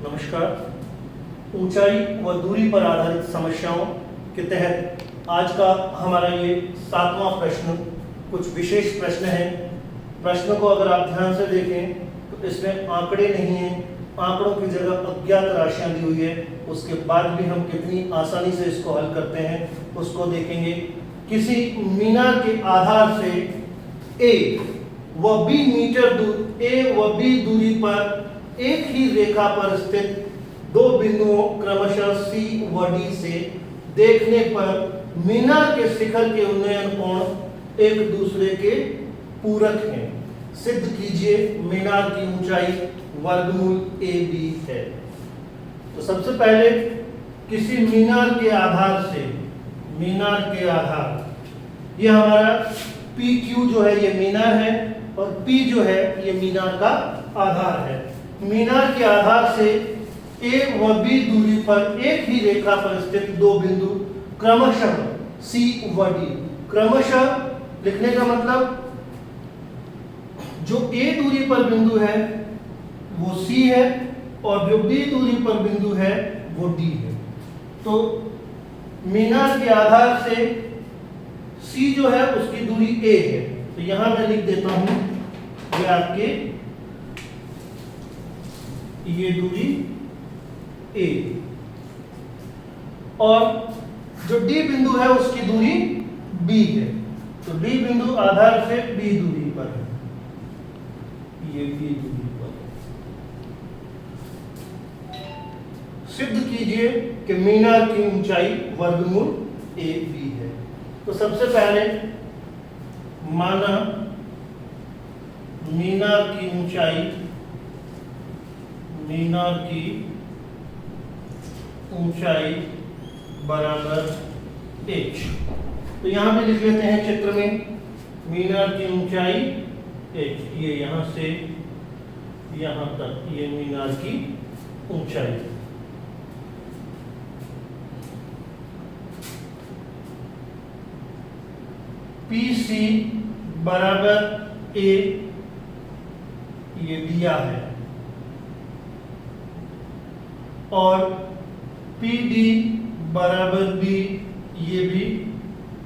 नमस्कार। ऊंचाई व दूरी पर आधारित समस्याओं के तहत आज का हमारा ये 7वां प्रश्न कुछ विशेष प्रश्न है। प्रश्न को अगर आप ध्यान से देखें तो इसमें आंकड़े नहीं हैं, आंकड़ों की जगह अज्ञात राशियां दी हुई है। उसके बाद भी हम कितनी आसानी से इसको हल करते हैं उसको देखेंगे। किसी मीनार के आधार से ए व बी मीटर दूर ए व बी दूरी पर एक ही रेखा पर स्थित दो बिंदुओं क्रमशः सी व डी से देखने पर मीनार के शिखर के उन्नयन कोण एक दूसरे के पूरक हैं। सिद्ध कीजिए मीनार की ऊंचाई वर्गमूल ए बी है। तो सबसे पहले किसी मीनार के आधार से, मीनार के आधार, ये हमारा पी क्यू जो है ये मीनार है और पी जो है ये मीनार का आधार है। मीनार के आधार से ए व बी दूरी पर एक ही रेखा पर स्थित दो बिंदु क्रमशः सी व डी। क्रमशः लिखने का मतलब जो ए दूरी पर बिंदु है वो सी है और जो बी दूरी पर बिंदु है वो डी है। तो मीनार के आधार से सी जो है उसकी दूरी ए है। तो यहां मैं लिख देता हूं ये आपके ये दूरी ए और जो डी बिंदु है उसकी दूरी बी है। तो डी बिंदु आधार से बी दूरी पर है, ये बी दूरी पर है। सिद्ध कीजिए कि मीनार की ऊंचाई वर्गमूल ए बी है। तो सबसे पहले माना मीनार की ऊंचाई, मीनार की ऊंचाई बराबर h। तो यहां पे लिख लेते हैं चित्र में मीनार की ऊंचाई h। ये यहां से यहां तक ये मीनार की ऊंचाई। PC बराबर a ये दिया है और PD बराबर B ये भी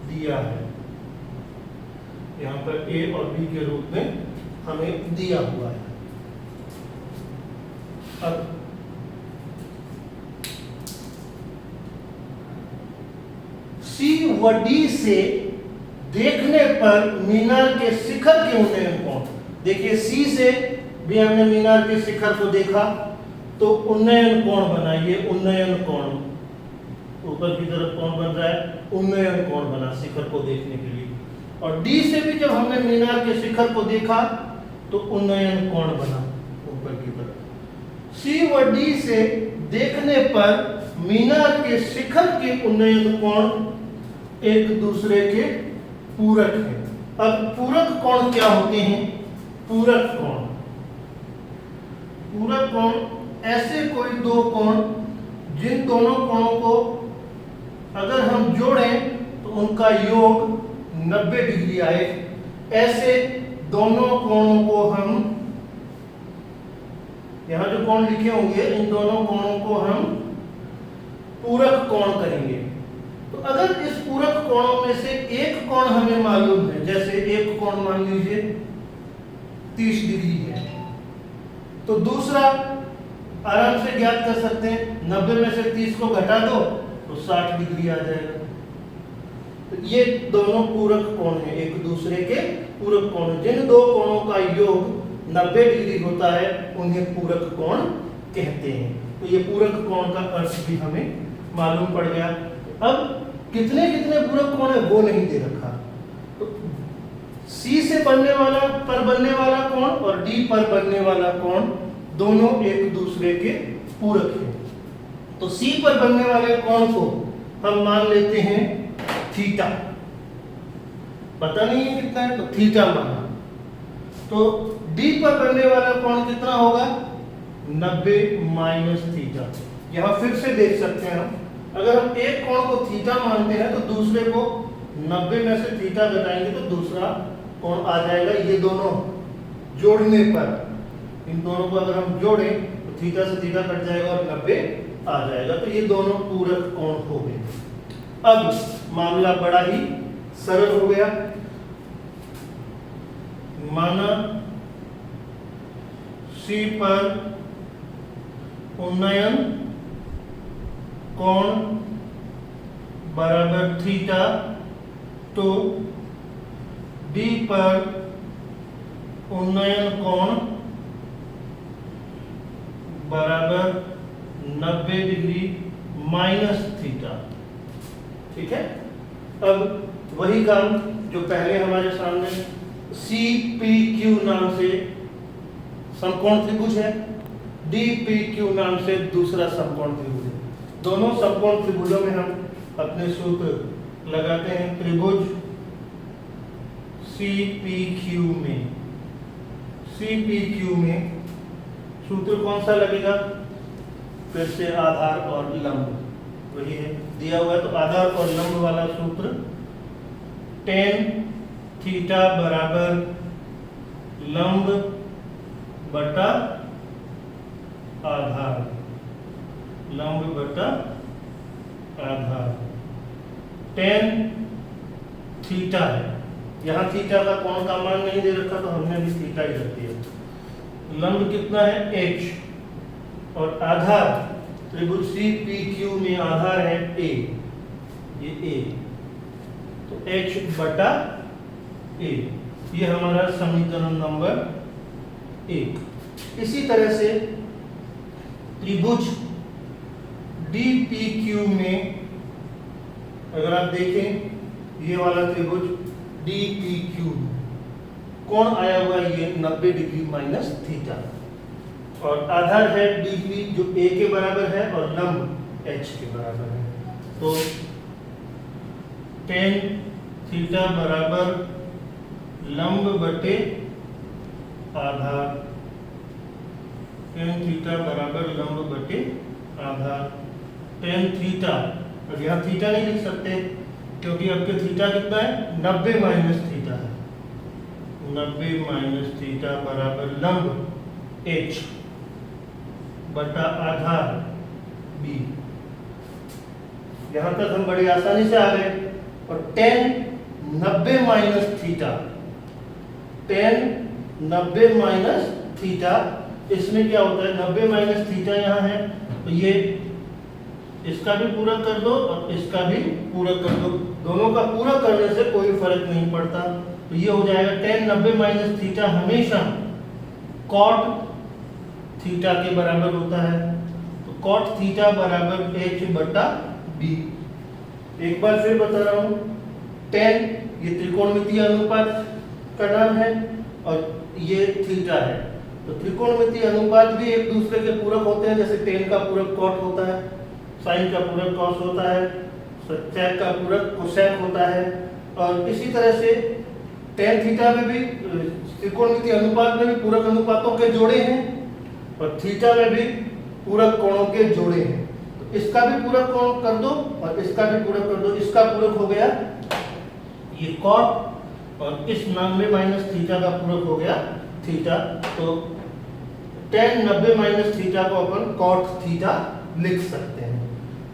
दिया है। यहां पर A और B के रूप में हमें दिया हुआ है। अब C व D से देखने पर मीनार के शिखर के उन्नयन कोण, देखिए C से भी हमने मीनार के शिखर को देखा तो उन्नयन कोण बना, ये उन्नयन कोण ऊपर की तरफ कोण बन रहा है, उन्नयन कोण बना शिखर को देखने के लिए। और डी से भी जब हमने मीनार के शिखर को देखा तो उन्नयन कोण बना ऊपर की तरफ। सी व डी से देखने पर मीनार के शिखर के उन्नयन कोण एक दूसरे के पूरक हैं। अब पूरक कोण क्या होते हैं? पूरक कोण, पूरक कोण ऐसे कोई दो कोण जिन दोनों कोणों को अगर हम जोड़ें तो उनका योग 90 डिग्री आए। ऐसे दोनों कोणों को हम, यहां जो कोण लिखे होंगे इन दोनों कोणों को हम पूरक कोण कहेंगे। तो अगर इस पूरक कोणों में से एक कोण हमें मालूम है, जैसे एक कोण मान लीजिए 30 डिग्री है, तो दूसरा आराम से ज्ञात कर सकते हैं। 90 में से 30 को घटा दो तो 60 डिग्री आ जाएगा। तो ये दोनों पूरक कोण हैं, एक दूसरे के पूरक कोण। जिन दो कोणों का योग 90 डिग्री होता है उन्हें पूरक कोण कहते हैं। तो ये पूरक कोण का अर्थ भी हमें मालूम पड़ गया। अब कितने कितने पूरक कोण है वो नहीं दे रखा। तो C से बनने वाला कोण और D पर बनने वाला कोण दोनों एक दूसरे के पूरक हैं। तो C पर बनने वाले कोण को हम मान लेते हैं थीटा। पता नहीं है कितना है तो थीटा माना। तो D पर बनने वाला कोण कितना होगा? 90 माइनस थीटा। यहां फिर से देख सकते हैं हम, अगर हम एक कोण को थीटा मानते हैं तो दूसरे को 90 में से थीटा घटाएंगे तो दूसरा कोण आ जाएगा। ये दोनों जोड़ने पर, इन दोनों को अगर हम जोड़ें तो थीटा से थीटा कट जाएगा और 90 आ जाएगा। तो ये दोनों पूरक कोण हो गए। अब मामला बड़ा ही सरल हो गया। माना C पर उन्नयन कोण बराबर थीटा, तो D पर उन्नयन कोण बराबर 90 डिग्री माइनस थीटा। ठीक है। अब वही काम जो पहले हमारे सामने CPQ नाम से समकोण त्रिभुज है, DPQ नाम से दूसरा समकोण त्रिभुज है। दोनों समकोण त्रिभुजों में हम अपने सूत्र लगाते हैं। त्रिभुज CPQ में सूत्र कौन सा लगेगा? फिर से आधार और लंब वही है, दिया हुआ है। तो आधार और लंब वाला सूत्र tan थीटा बराबर लंब बटा आधार, लंब बटा आधार। tan थीटा है, यहाँ थीटा का कोण का मान नहीं दे रखा तो हमने भी थीटा ही रख दिया। लंब कितना है? h, और आधार त्रिभुज CPQ में आधार है a, ये a, तो h बटा a, ये हमारा समीकरण नंबर 1। इसी तरह से त्रिभुज DPQ में अगर आप देखें, ये वाला त्रिभुज DPQ कोण आया हुआ ये 90 डिग्री माइनस थीटा, और आधार है DP जो a के बराबर है और लंब h के बराबर है। तो tan थीटा बराबर लंब बटे आधार, tan थीटा बराबर लंब बटे आधार। tan थीटा, अब यहाँ थीटा नहीं लिख सकते क्योंकि आपके थीटा कितना है? 90 माइनस थीटा है। 90 माइनस थीटा बराबर लंब h बटा आधार b। यहां तक हम बड़ी आसानी से आ गए। और tan 90 minus theta, tan 90 minus theta, इसमें क्या होता है? 90 माइनस थीटा यहाँ है, तो ये इसका भी पूरा कर दो और इसका भी पूरा कर दो। दोनों का पूरा करने से कोई फर्क नहीं पड़ता। तो ये हो जाएगा tan 90 माइनस थीटा हमेशा cot थीटा के बराबर होता है। तो cot थीटा बराबर h बटा b। एक बार फिर बता रहा हूँ, tan ये त्रिकोणमितीय अनुपात का नाम है और ये थीटा है। तो त्रिकोणमितीय अनुपात भी एक दूसरे के पूरक होते हैं। जैसे tan का पूरक cot होता है, sin का पूरक cos होता है, sec का पूरक cosec होता है, और इसी तरह से tan थीटा में भी त्रिकोणमितीय अनुपात में भी पूरक अनुपातों के जोड़े हैं और थीटा में भी पूरक कोणों के जोड़े हैं। तो इसका भी पूरक कोण कर दो और इसका भी पूरक कर दो। इसका पूरक हो गया ये cot और इस 90 माइनस थीटा का पूरक हो गया थीटा। तो tan 90 माइनस थीटा को अपन cot थीटा लिख सकते हैं।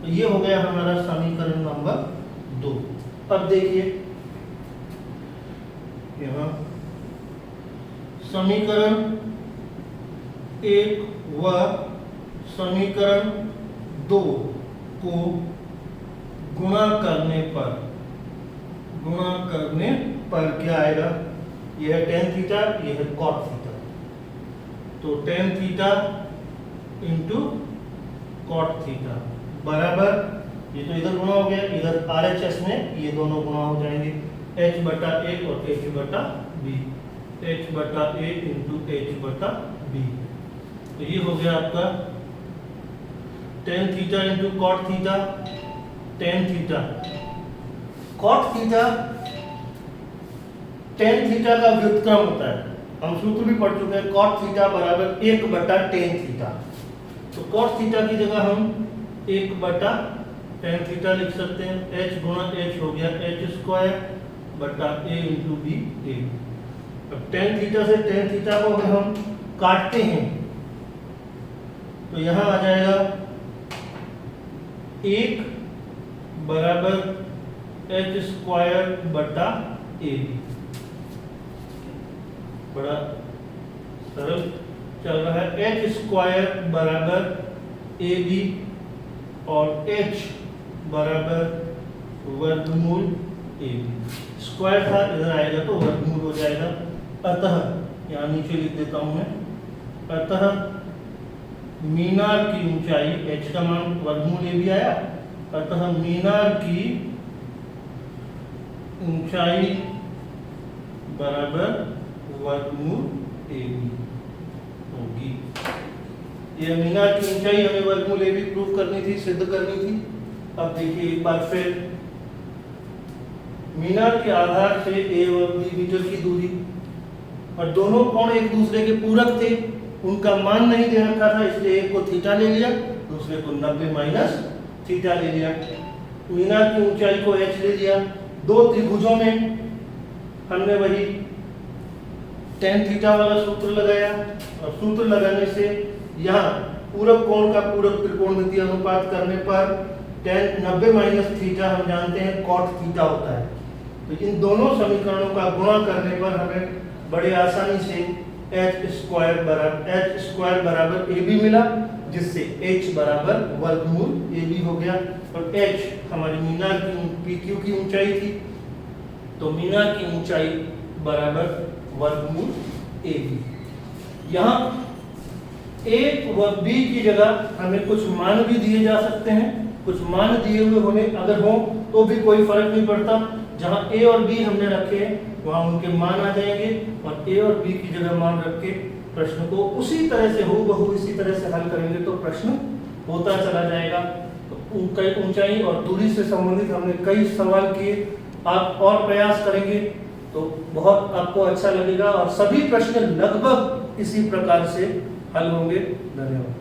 तो ये हो गया हमारा समीकरण नंबर 2। अब देखिए यहाँ समीकरण 1 व समीकरण 2 को गुणा करने पर क्या आएगा? यह है tan थीटा, यह है cot थीटा। तो tan theta into cot theta बराबर, ये तो इधर गुणा हो गया, इधर RHS में ये दोनों गुणा हो जाएंगे, h बटा a और h बटा b, h बटा a इंटू h बटा b। तो ये हो गया आपका tan theta into cot theta. tan theta cot theta tan theta का व्युत्क्रम होता है। हम सूत्र भी पढ़ चुके हैं, cot थीटा बराबर 1 बटा tan थीटा। तो cot थीटा की जगह हम 1 बटा tan थीटा लिख सकते हैं। h गुणा h हो गया h स्क्वायर बटा a इंटू बी a। अब tan थीटा से tan थीटा को अगर हम काटते हैं तो यहाँ आ जाएगा 1 बराबर h² बटा AB। बड़ा सरल चल रहा है। h² बराबर AB और h बराबर वर्गमूल AB। स्क्वायर था, इधर आएगा तो वर्गमूल हो जाएगा। अतः यहाँ नीचे लिख देता हूं मैं, अतः मीनार की ऊंचाई, h का मान वर्गमूल AB आया, अतः मीनार की ऊंचाई बराबर वर्गमूल AB होगी। ये मीनार की ऊंचाई हमें वर्गमूल AB प्रूव करनी थी, सिद्ध करनी थी। अब देखिए एक बार फिर, मीनार के आधार से A और B मीटर की दूरी, और दोनों कोण एक दूसरे के पूरक थे, उनका मान नहीं दे रखा था, इसलिए एक को थीटा ले लिया, दूसरे को 90 माइनस थीटा ले लिया। मीनार की ऊंचाई को h ले लिया। दो त्रिभुजों में हमने वही tan थीटा वाला सूत्र लगाया, और सूत्र लगाने से यहाँ पूरक कोण का पूरक त्रिकोणमितीय अनुपात करने पर tan 90 माइनस थीटा हम जानते हैं cot थीटा होता है। तो इन दोनों समीकरणों का गुणा करने पर हमें बड़े आसानी से h² बराबर AB मिला, जिससे h बराबर वर्गमूल AB हो गया। और h हमारी मीनार की PQ की ऊंचाई थी, तो मीनार की ऊंचाई बराबर वर्गमूल AB। यहाँ A व B की जगह हमें कुछ मान भी दिए जा सकते हैं। कुछ मान दिए हुए होने अगर हो तो भी कोई फर्क नहीं पड़ता। जहाँ A और B हमने रखे वहाँ उनके मान आ जाएंगे, और A और B की जगह मान रख के प्रश्न को उसी तरह से हूबहू इसी तरह से हल करेंगे तो प्रश्न होता चला जाएगा। तो ऊंचाई और दूरी से संबंधित हमने कई सवाल किए। आप और प्रयास करेंगे तो बहुत आपको अच्छा लगेगा, और सभी प्रश्न लगभग इसी प्रकार से हल होंगे। धन्यवाद।